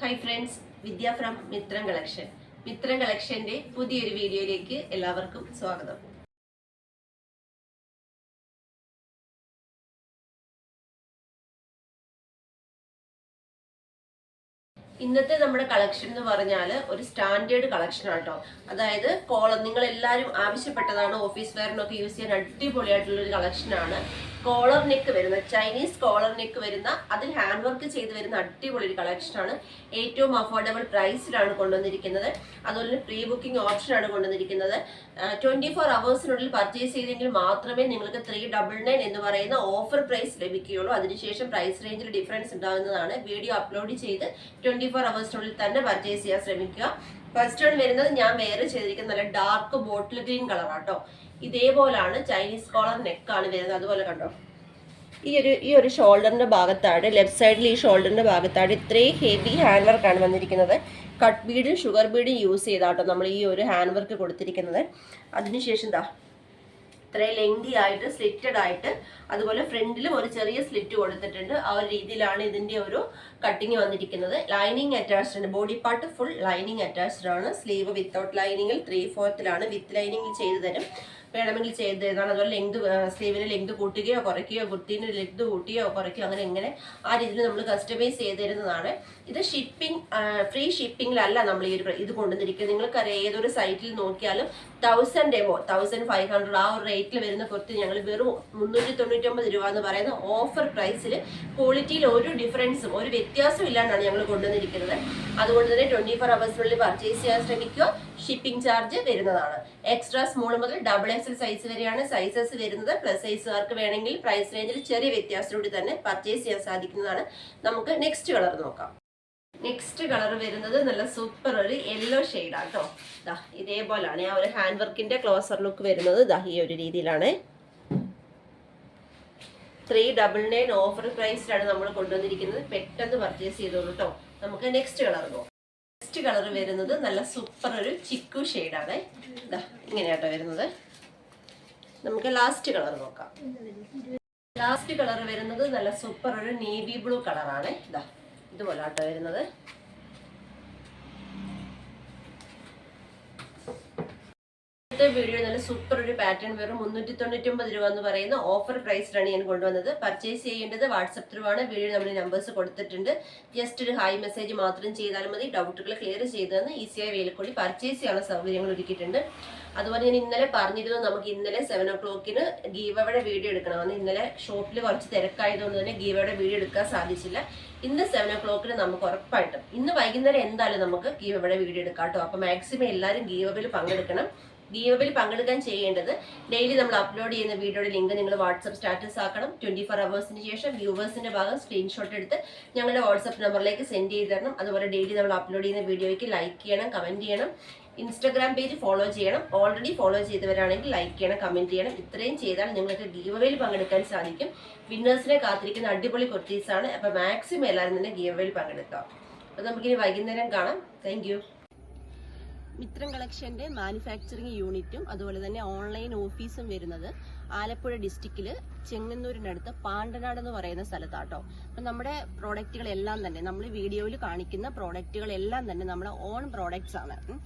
Hi friends, Vidya from Mithram collection. Mithram കളക്ഷന്റെ പുതിയൊരു വീഡിയോയിലേക്ക് എല്ലാവർക്കും സ്വാഗതം. ഇന്നത്തെ നമ്മുടെ കളക്ഷൻ എന്ന് പറഞ്ഞാൽ ഒരു സ്റ്റാൻഡേർഡ് കളക്ഷൻ ആട്ടോ. അതായത് കോളർ നിങ്ങൾ എല്ലാവരും ആവശ്യപ്പെട്ടതാണ്, ഓഫീസ് വെയറിനൊക്കെ യൂസ് ചെയ്യാൻ അടിപൊളിയായിട്ടുള്ള ഒരു കളക്ഷനാണ്. കോളർ നെക്ക് വരുന്ന ചൈനീസ് കോളർ നെക്ക് വരുന്ന അതിൽ ഹാൻഡ് വർക്ക് ചെയ്ത് വരുന്ന അടിപൊളി ഒരു കളക്ഷനാണ്. ഏറ്റവും അഫോർഡബിൾ പ്രൈസിലാണ് കൊണ്ടുവന്നിരിക്കുന്നത്. അതുപോലെ പ്രീ ബുക്കിംഗ് ഓപ്ഷനാണ് കൊണ്ടുവന്നിരിക്കുന്നത്. 24 hours പർച്ചേസ് ചെയ്തെങ്കിൽ മാത്രമേ നിങ്ങൾക്ക് 399 എന്ന് പറയുന്ന ഓഫർ പ്രൈസ് ലഭിക്കുകയുള്ളൂ. അതിനുശേഷം പ്രൈസ് റേഞ്ചിൽ ഡിഫറൻസ് ഉണ്ടാകുന്നതാണ്. വീഡിയോ അപ്ലോഡ് ചെയ്ത് 24 hours തന്നെ പർച്ചേസ് ചെയ്യാൻ ശ്രമിക്കുക. ഫസ്റ്റ് വൺ വരുന്നത് ഞാൻ വേറെ ചെയ്തിരിക്കുന്ന നല്ല ഡാർക്ക് ബോട്ടിൽ ഗ്രീൻ കളർ ആട്ടോ. ഇതേപോലാണ് ചൈനീസ് കോളർ നെക്കാണ് വരുന്നത്. അതുപോലെ കണ്ടോ, ഈ ഒരു ഷോൾഡറിന്റെ ഭാഗത്താണ്, ലെഫ്റ്റ് സൈഡിൽ ഈ ഷോൾഡറിന്റെ ഭാഗത്താണ് ഇത്രയും ഹെവി ഹാൻഡ് വർക്കാണ് വന്നിരിക്കുന്നത്. കട്ട് ബീഡും ഷുഗർ ബീഡും യൂസ് ചെയ്താട്ടോ നമ്മൾ ഈ ഒരു ഹാൻഡ് വർക്ക് കൊടുത്തിരിക്കുന്നത്. അതിനുശേഷം ഇത്രയും ലെങ്തി ആയിട്ട് സ്ലിറ്റഡ് ആയിട്ട്, അതുപോലെ ഫ്രണ്ടിലും ഒരു ചെറിയ സ്ലിറ്റ് കൊടുത്തിട്ടുണ്ട്. ആ ഒരു രീതിയിലാണ് ഇതിന്റെ ഒരു കട്ടിങ് വന്നിരിക്കുന്നത്. ലൈനിങ് അറ്റാച്ച്ഡ് ആണ്, body part full lining attached ആണ്. സ്ലീവ് വിത്തൗട്ട് ലൈനിങ്ങിൽ 3/4 വിത്ത് ലൈനിങ്ങിൽ ചെയ്തു തരും, വേണമെങ്കിൽ ചെയ്ത് തരുന്നതാണ്. അതുപോലെ ലെങ്ത്, സ്ലീവിന് ലെങ്ത് കൂട്ടുകയോ കുറയ്ക്കുകയോ, കുർത്തീൻ്റെ ലെങ്ത് കൂട്ടുകയോ കുറയ്ക്കുകയോ അങ്ങനെ ആ രീതിയിൽ നമ്മൾ കസ്റ്റമൈസ് ചെയ്ത് തരുന്നതാണ്. ഇത് ഷിപ്പിംഗ് ഫ്രീ ഷിപ്പിംഗിലല്ല നമ്മൾ ഈ ഒരു ഇത് കൊണ്ടുവന്നിരിക്കുന്നത്. നിങ്ങൾക്കറിയാം, ഏതൊരു സൈറ്റിൽ നോക്കിയാലും 1000 എബോ 1500 ആ ഒരു റേറ്റിൽ വരുന്ന കുർത്തി ഞങ്ങൾ വെറും 399 രൂപ എന്ന് പറയുന്ന ഓഫർ പ്രൈസിൽ ക്വാളിറ്റിയിൽ ഒരു ഡിഫറൻസും ഒരു വ്യത്യാസവും ഇല്ലാണ്ടാണ് ഞങ്ങൾ കൊണ്ടുവന്നിരിക്കുന്നത്. അതുകൊണ്ട് തന്നെ 24 hours പർച്ചേസ് ചെയ്യാൻ ശ്രമിക്കുക. ഷിപ്പിംഗ് ചാർജ് വരുന്നതാണ്. എക്സ്ട്രാ സ്മോൾ മുതൽ XXL സൈസ് വരെയാണ് സൈസസ് വരുന്നത്. പ്ലസ് സൈസുകാർക്ക് വേണമെങ്കിൽ പ്രൈസ് റേഞ്ചിൽ ചെറിയ വ്യത്യാസത്തോടെ തന്നെ പർച്ചേസ് ചെയ്യാൻ സാധിക്കുന്നതാണ്. നമുക്ക് നെക്സ്റ്റ് കളർ നോക്കാം. നെക്സ്റ്റ് കളർ വരുന്നത് നല്ല സൂപ്പർ ഒരു യെല്ലോ ഷെയ്ഡാണ് കേട്ടോ. ഇതേപോലാണ് ആ ഒരു ഹാൻഡ് വർക്കിന്റെ ക്ലോസർ ലുക്ക് വരുന്നത്. ഈ ഒരു രീതിയിലാണ്. 399 ഓഫർ പ്രൈസിലാണ് നമ്മൾ കൊണ്ടുവന്നിരിക്കുന്നത്. പെട്ടെന്ന് പർച്ചേസ് ചെയ്തോളൂ കേട്ടോ. നമുക്ക് നെക്സ്റ്റ് കളർ നോക്കാം. നെക്സ്റ്റ് കളർ വരുന്നത് നല്ല സൂപ്പർ ഒരു ചിക്കു ഷെയ്ഡാണ്. ഇങ്ങനെയാട്ടോ വരുന്നത്. നമുക്ക് ലാസ്റ്റ് കളർ നോക്കാം. ലാസ്റ്റ് കളർ വരുന്നത് നല്ല സൂപ്പർ ഒരു നേവി ബ്ലൂ കളറാണ്. ഇതുപോലെ ആട്ടോ വരുന്നത്. വീഡിയോ നല്ല സൂപ്പർ ഒരു പാറ്റേൺ വെറും 399 രൂപ എന്ന് പറയുന്ന ഓഫർ പ്രൈസിലാണ് ഞാൻ കൊണ്ടുവന്നത്. പർച്ചേസ് ചെയ്യേണ്ടത് വാട്സപ്പ് ത്രൂ ആണ്. വീഡിയോ നമ്മൾ നമ്പേഴ്സ് കൊടുത്തിട്ടുണ്ട്. ജസ്റ്റ് ഒരു ഹായ് മെസ്സേജ് മാത്രം ചെയ്താലും മതി. ഡൗട്ടുകൾ ക്ലിയർ ചെയ്തതെന്ന് ഈസിയായി വേലക്കൂടി പർച്ചേസ് ചെയ്യാനുള്ള സൗകര്യങ്ങൾ ഒരുക്കിയിട്ടുണ്ട്. അതുപോലെ ഞാൻ ഇന്നലെ പറഞ്ഞിരുന്നു, നമുക്ക് ഇന്നലെ 7 o'clock ഗീവയുടെ വീഡിയോ എടുക്കണമെന്ന്. ഇന്നലെ ഷോപ്പിൽ കുറച്ച് തിരക്കായതുകൊണ്ട് തന്നെ ഗീവയുടെ വീഡിയോ എടുക്കാൻ സാധിച്ചില്ല. ഇന്ന് 7 o'clock നമുക്ക് ഉറപ്പായിട്ടും ഇന്ന് വൈകുന്നേരം എന്തായാലും നമുക്ക് ഗീവയുടെ വീഡിയോ എടുക്കാം കേട്ടോ. അപ്പൊ മാക്സിമം എല്ലാവരും ഗീവയിൽ പങ്കെടുക്കണം. ഗീവയിൽ പങ്കെടുക്കാൻ ചെയ്യേണ്ടത്, ഡെയിലി നമ്മൾ അപ്ലോഡ് ചെയ്യുന്ന വീഡിയോയുടെ ലിങ്ക് നിങ്ങൾ വാട്സപ്പ് സ്റ്റാറ്റസ് ആക്കണം. 24 hours ശേഷം വ്യൂവേഴ്സിന്റെ ഭാഗം സ്ക്രീൻഷോട്ട് എടുത്ത് ഞങ്ങളുടെ വാട്സപ്പ് നമ്പറിലേക്ക് സെൻഡ് ചെയ്ത് തരണം. അതുപോലെ ഡെയിലി നമ്മൾ അപ്ലോഡ് ചെയ്യുന്ന വീഡിയോയ്ക്ക് ലൈക്ക് ചെയ്യണം, കമന്റ് ചെയ്യണം. ഇൻസ്റ്റാഗ്രാം പേജ് ഫോളോ ചെയ്യണം. ഓൾറെഡി ഫോളോ ചെയ്തവരാണെങ്കിൽ ലൈക്ക് ചെയ്യണം, കമന്റ് ചെയ്യണം. ഇത്രയും ചെയ്താൽ നിങ്ങൾക്ക് ഗീവയിൽ പങ്കെടുക്കാൻ സാധിക്കും. വിന്നേഴ്സിനെ കാത്തിരിക്കുന്ന അടിപൊളി കുർത്തീസാണ്. അപ്പൊ മാക്സിമം എല്ലാവരും തന്നെ ഗീവയിൽ പങ്കെടുക്കാം. അപ്പൊ നമുക്കിനി വൈകുന്നേരം കാണാം. Thank you. മിത്രം കളക്ഷന്റെ മാനുഫാക്ചറിങ് യൂണിറ്റും അതുപോലെ തന്നെ ഓൺലൈൻ ഓഫീസും വരുന്നത് ആലപ്പുഴ ഡിസ്ട്രിക്റ്റിൽ ചെങ്ങന്നൂരിനടുത്ത് പാണ്ടനാട് എന്ന് പറയുന്ന സ്ഥലത്താട്ടോ. അപ്പം നമ്മുടെ പ്രോഡക്റ്റുകളെല്ലാം തന്നെ, നമ്മൾ വീഡിയോയിൽ കാണിക്കുന്ന പ്രോഡക്റ്റുകളെല്ലാം തന്നെ നമ്മുടെ ഓൺ പ്രോഡക്ട്സ് ആണ്.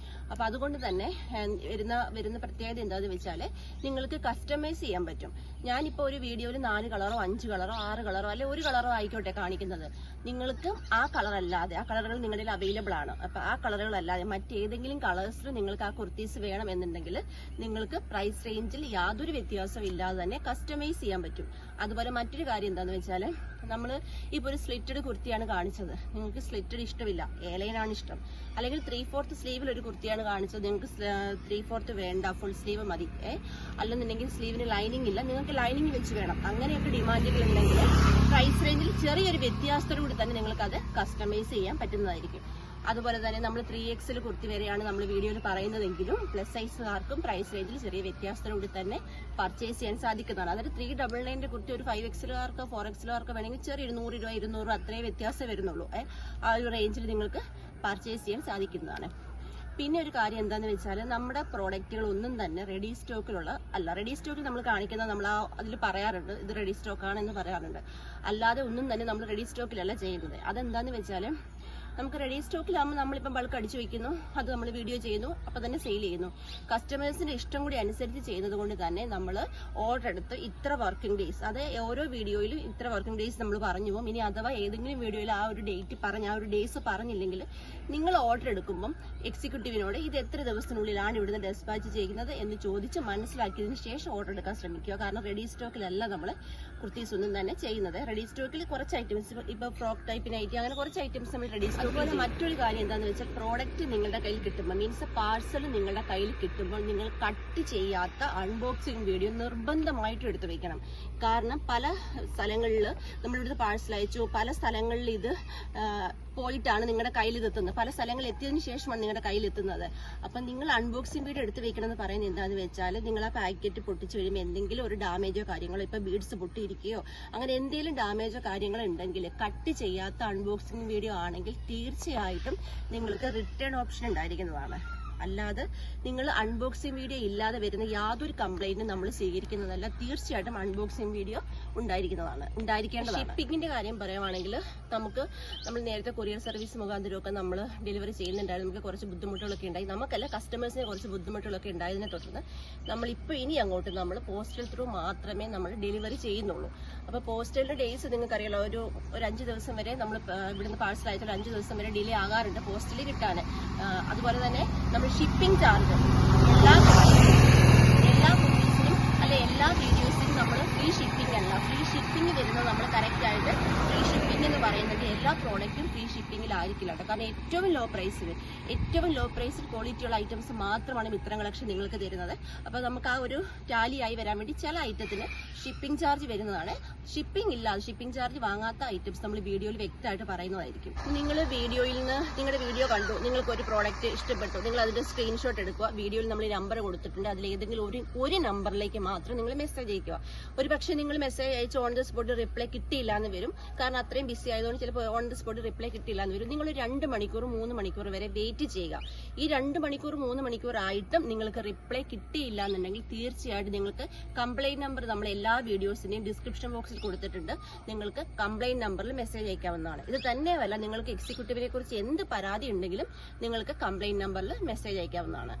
അപ്പം അതുകൊണ്ട് തന്നെ വരുന്ന പ്രത്യേകത എന്താണെന്ന് വെച്ചാൽ നിങ്ങൾക്ക് കസ്റ്റമൈസ് ചെയ്യാൻ പറ്റും. ഞാനിപ്പോൾ ഒരു വീഡിയോയിൽ 4 കളറോ 5 കളറോ 6 കളറോ അല്ലെ 1 കളറോ ആയിക്കോട്ടെ കാണിക്കുന്നത്. നിങ്ങൾക്ക് ആ കളർ അല്ലാതെ, ആ കളറുകൾ നിങ്ങളുടെ അവൈലബിൾ ആണ്. അപ്പം ആ കളറുകൾ അല്ലാതെ മറ്റേതെങ്കിലും കളേഴ്സിൽ നിങ്ങൾക്ക് ആ കുർത്തീസ് വേണം എന്നുണ്ടെങ്കിൽ നിങ്ങൾക്ക് പ്രൈസ് റേഞ്ചിൽ യാതൊരു വ്യത്യാസവും ഇല്ലാതെ തന്നെ കസ്റ്റമൈസ് ചെയ്യാൻ പറ്റും. അതുപോലെ മറ്റൊരു കാര്യം എന്താണെന്ന് വെച്ചാൽ, നമ്മൾ ഇപ്പോൾ ഒരു സ്ലിറ്റഡ് കുർത്തിയാണ് കാണിച്ചത്, നിങ്ങൾക്ക് സ്ലിറ്റഡ് ഇഷ്ടമില്ല, ഏലൈനാണ് ഇഷ്ടം, അല്ലെങ്കിൽ 3/4 സ്ലീവിൽ ഒരു കുർത്തിയാണ് കാണിച്ചത്, നിങ്ങൾക്ക് 3/4 വേണ്ട, ഫുൾ സ്ലീവ് മതി, അല്ലെന്നുണ്ടെങ്കിൽ സ്ലീവിന് ലൈനിങ് ഇല്ല, നിങ്ങൾക്ക് ലൈനിങ് വെച്ച് വേണം, അങ്ങനെയൊക്കെ ഡിമാൻഡുകൾ ഉണ്ടെങ്കിൽ പ്രൈസ് റേഞ്ചിൽ ചെറിയൊരു വ്യത്യാസത്തോടുകൂടി തന്നെ നിങ്ങൾക്ക് അത് കസ്റ്റമൈസ് ചെയ്യാൻ പറ്റുന്നതായിരിക്കും. അതുപോലെ തന്നെ നമ്മൾ 3XL കുർത്തി വരെയാണ് നമ്മൾ വീഡിയോയിൽ പറയുന്നതെങ്കിലും പ്ലസ് സൈസുകാർക്കും പ്രൈസ് റേഞ്ചിൽ ചെറിയ വ്യത്യാസത്തോടുകൂടി തന്നെ പർച്ചേസ് ചെയ്യാൻ സാധിക്കുന്നതാണ്. അതായത് 399 കുർത്തി ഒരു 5XLകാർക്കോ 4XLകാർക്കോ വേണമെങ്കിൽ ചെറിയ 100 രൂപ 200 രൂപ അത്രേ വ്യത്യാസം വരുന്നുള്ളൂ. ആ ഒരു റേഞ്ചിൽ നിങ്ങൾക്ക് പർച്ചേസ് ചെയ്യാൻ സാധിക്കുന്നതാണ്. പിന്നെ ഒരു കാര്യം എന്താണെന്ന് വെച്ചാൽ, നമ്മുടെ പ്രോഡക്റ്റുകൾ ഒന്നും തന്നെ റെഡി സ്റ്റോക്കിലുള്ള അല്ല. റെഡി സ്റ്റോക്കിൽ നമ്മൾ കാണിക്കുന്നത്, നമ്മൾ അതിൽ പറയാറുണ്ട് ഇത് റെഡി സ്റ്റോക്കാണെന്ന് പറയാറുണ്ട്. അല്ലാതെ ഒന്നും തന്നെ നമ്മൾ റെഡി സ്റ്റോക്കിലല്ല ചെയ്യുന്നത്. അതെന്താന്ന് വെച്ചാൽ, നമുക്ക് റെഡി സ്റ്റോക്കിലാകുമ്പോൾ നമ്മളിപ്പം ബൾക്ക് അടിച്ചു വെക്കുന്നു, അത് നമ്മൾ വീഡിയോ ചെയ്യുന്നു, അപ്പം തന്നെ സെയിൽ ചെയ്യുന്നു. കസ്റ്റമേഴ്സിന്റെ ഇഷ്ടം കൂടി അനുസരിച്ച് ചെയ്യുന്നത് കൊണ്ട് തന്നെ നമ്മൾ ഓർഡർ എടുത്ത് ഇത്ര വർക്കിംഗ് ഡേയ്സ്, അത് ഓരോ വീഡിയോയിലും ഇത്ര വർക്കിംഗ് ഡേയ്സ് നമ്മൾ പറഞ്ഞു പോകും. ഇനി അഥവാ ഏതെങ്കിലും വീഡിയോയിൽ ആ ഒരു ഡേറ്റ് പറഞ്ഞ് ആ ഒരു ഡേയ്സ് പറഞ്ഞില്ലെങ്കിൽ നിങ്ങൾ ഓർഡർ എടുക്കുമ്പം എക്സിക്യൂട്ടീവിനോട് ഇത് എത്ര ദിവസത്തിനുള്ളിലാണ് ഇവിടുന്ന് ഡെസ്പാച്ച് ചെയ്യുന്നത് എന്ന് ചോദിച്ച് മനസ്സിലാക്കിയതിന് ശേഷം ഓർഡർ എടുക്കാൻ ശ്രമിക്കുക. കാരണം റെഡി സ്റ്റോക്കിലല്ല നമ്മൾ കുർത്തീസ് ഒന്നും തന്നെ ചെയ്യുന്നത്. റെഡി സ്റ്റോക്കിൽ കുറച്ച് ഐറ്റംസ്, ഇപ്പൊ ഫ്രോക്ക് ടൈപ്പ് നൈറ്റി അങ്ങനെ കുറച്ച് ഐറ്റംസ് നമ്മൾ റെഡി സ്റ്റോക്ക്. അതുപോലെ മറ്റൊരു കാര്യം എന്താണെന്ന് വെച്ചാൽ പ്രോഡക്റ്റ് നിങ്ങളുടെ കയ്യിൽ കിട്ടുമ്പോൾ, മീൻസ് പാർസൽ നിങ്ങളുടെ കയ്യിൽ കിട്ടുമ്പോൾ നിങ്ങൾ കട്ട് ചെയ്യാത്ത അൺബോക്സിംഗ് വീഡിയോ നിർബന്ധമായിട്ടും എടുത്തു വെക്കണം. കാരണം പല സ്ഥലങ്ങളിൽ നമ്മളിവിടുന്ന് പാഴ്സൽ അയച്ചു, പല സ്ഥലങ്ങളിൽ ഇത് പോയിട്ടാണ് നിങ്ങളുടെ കയ്യിൽ എത്തുന്നത്, പല സ്ഥലങ്ങളിൽ എത്തിയതിനു ശേഷമാണ് നിങ്ങളുടെ കയ്യിൽ എത്തുന്നത്. അപ്പം നിങ്ങൾ അൺബോക്സിംഗ് വീഡിയോ എടുത്ത് വെക്കണം എന്ന് പറയുന്നത് എന്താണെന്ന് വെച്ചാൽ നിങ്ങൾ ആ പാക്കറ്റ് പൊട്ടിച്ച് കഴിയുമ്പോൾ എന്തെങ്കിലും ഒരു ഡാമേജോ കാര്യങ്ങളോ, ഇപ്പൊ ബീഡ്സ് പൊട്ടിയിരിക്കുകയോ അങ്ങനെ എന്തെങ്കിലും ഡാമേജോ കാര്യങ്ങളോ ഉണ്ടെങ്കിൽ കട്ട് ചെയ്യാത്ത അൺബോക്സിംഗ് വീഡിയോ ആണെങ്കിൽ തീർച്ചയായിട്ടും നിങ്ങൾക്ക് റിട്ടേൺ ഓപ്ഷൻ ഉണ്ടായിരിക്കുന്നതാണ്. അല്ലാതെ നിങ്ങൾ അൺബോക്സിംഗ് വീഡിയോ ഇല്ലാതെ വരുന്ന യാതൊരു കംപ്ലൈന്റും നമ്മൾ സ്വീകരിക്കുന്നതല്ല. തീർച്ചയായിട്ടും അൺബോക്സിംഗ് വീഡിയോ ഉണ്ടായിരിക്കേണ്ടതാണ്. ഷിപ്പിങ്ങിന്റെ കാര്യം പറയുവാണെങ്കിൽ നമ്മൾ നേരത്തെ കൊറിയർ സർവീസ് മുഖാന്തരമൊക്കെ നമ്മൾ ഡെലിവറി ചെയ്യുന്നുണ്ടായിരുന്നു. നമുക്ക് കുറച്ച് ബുദ്ധിമുട്ടുകളൊക്കെ ഉണ്ടായി, നമുക്കല്ല കസ്റ്റമേഴ്സിന് കുറച്ച് ബുദ്ധിമുട്ടുകളൊക്കെ ഉണ്ടായതിനെ തുടർന്ന് നമ്മളിപ്പോൾ ഇനി അങ്ങോട്ട് നമ്മൾ പോസ്റ്റൽ ത്രൂ മാത്രമേ നമ്മൾ ഡെലിവറി ചെയ്യുന്നുള്ളൂ. അപ്പോൾ പോസ്റ്റലിന്റെ ഡേയ്സ് നിങ്ങൾക്കറിയാലോ, ഒരു 5 ദിവസം വരെ നമ്മൾ ഇവിടുന്ന് പാഴ്സൽ അയച്ചാൽ 5 ദിവസം വരെ ഡിലേ ആകാറുണ്ട് പോസ്റ്റലിൽ കിട്ടാൻ. അതുപോലെ തന്നെ നമ്മൾ ഷിപ്പിംഗ് ചാർജ് എല്ലാ കുർത്തീസിനും അല്ലെ എല്ലാ വീഡിയോസിനും നമ്മൾ ഫ്രീ ഷിപ്പിംഗ് അല്ല, ഫ്രീ ഷിപ്പിംഗ് വരുന്നത് നമ്മൾ കറക്റ്റ് ആയിട്ട് ഫ്രീ ഷിപ്പിംഗ് എന്ന് പറയുന്നത് എല്ലാ പ്രോഡക്റ്റും ഫ്രീ ഷിപ്പിംഗിലായിരിക്കില്ല കേട്ടോ. കാരണം ഏറ്റവും ലോ പ്രൈസിൽ ക്വാളിറ്റിയുള്ള ഐറ്റംസ് മാത്രമാണ് മിത്രം കളക്ഷൻ നിങ്ങൾക്ക് തരുന്നത്. അപ്പോൾ നമുക്ക് ആ ഒരു ടാലിയായി വരാൻ വേണ്ടി ചില ഐറ്റത്തിന് ഷിപ്പിംഗ് ചാർജ് വരുന്നതാണ്. ഷിപ്പിംഗ് ചാർജ് വാങ്ങാത്ത ഐറ്റംസ് നമ്മൾ വീഡിയോയിൽ വ്യക്തമായിട്ട് പറയുന്നതായിരിക്കും. നിങ്ങൾ നിങ്ങളുടെ വീഡിയോ കണ്ടു, നിങ്ങൾക്ക് ഒരു പ്രോഡക്റ്റ് ഇഷ്ടപ്പെട്ടു, നിങ്ങൾ അതിന്റെ സ്ക്രീൻഷോട്ട് എടുക്കുക. വീഡിയോയിൽ നമ്മൾ നമ്പർ കൊടുത്തിട്ടുണ്ട്, അതിൽ ഏതെങ്കിലും ഒരു നമ്പറിലേക്ക് മാത്രം നിങ്ങൾ മെസ്സേജ് അയക്കുക. ഒരു പക്ഷേ നിങ്ങൾ മെസ്സേജ് അയച്ച് ഓൺ ദ സ്പോട്ട് റിപ്ലൈ കിട്ടിയില്ല എന്ന് വരും. കാരണം അത്രയും ബിസി ആയതുകൊണ്ട് ചിലപ്പോൾ ഓൺ ദ സ്പോട്ട് റിപ്ലൈ കിട്ടിയില്ല എന്ന് വരും. നിങ്ങൾ 2 മണിക്കൂർ 3 മണിക്കൂർ വരെ വെയിറ്റ് ചെയ്യുക. ഈ 2 മണിക്കൂർ 3 മണിക്കൂർ ആയിട്ടും നിങ്ങൾക്ക് റിപ്ലൈ കിട്ടിയില്ല എന്നുണ്ടെങ്കിൽ തീർച്ചയായിട്ടും നിങ്ങൾക്ക് കംപ്ലൈന്റ് നമ്പർ നമ്മൾ എല്ലാ വീഡിയോസിന്റെയും ഡിസ്ക്രിപ്ഷൻ ബോക്സിൽ കൊടുത്തിട്ടുണ്ട്. നിങ്ങൾക്ക് കംപ്ലൈന്റ് നമ്പറിൽ മെസ്സേജ് അയക്കാവുന്നതാണ്. ഇത് തന്നെയല്ല, നിങ്ങൾക്ക് എക്സിക്യൂട്ടീവിനെ കുറിച്ച് എന്ത് പരാതി ഉണ്ടെങ്കിലും നിങ്ങൾക്ക് കംപ്ലൈന്റ് നമ്പറിൽ മെസ്സേജ് അയക്കാവുന്നതാണ്.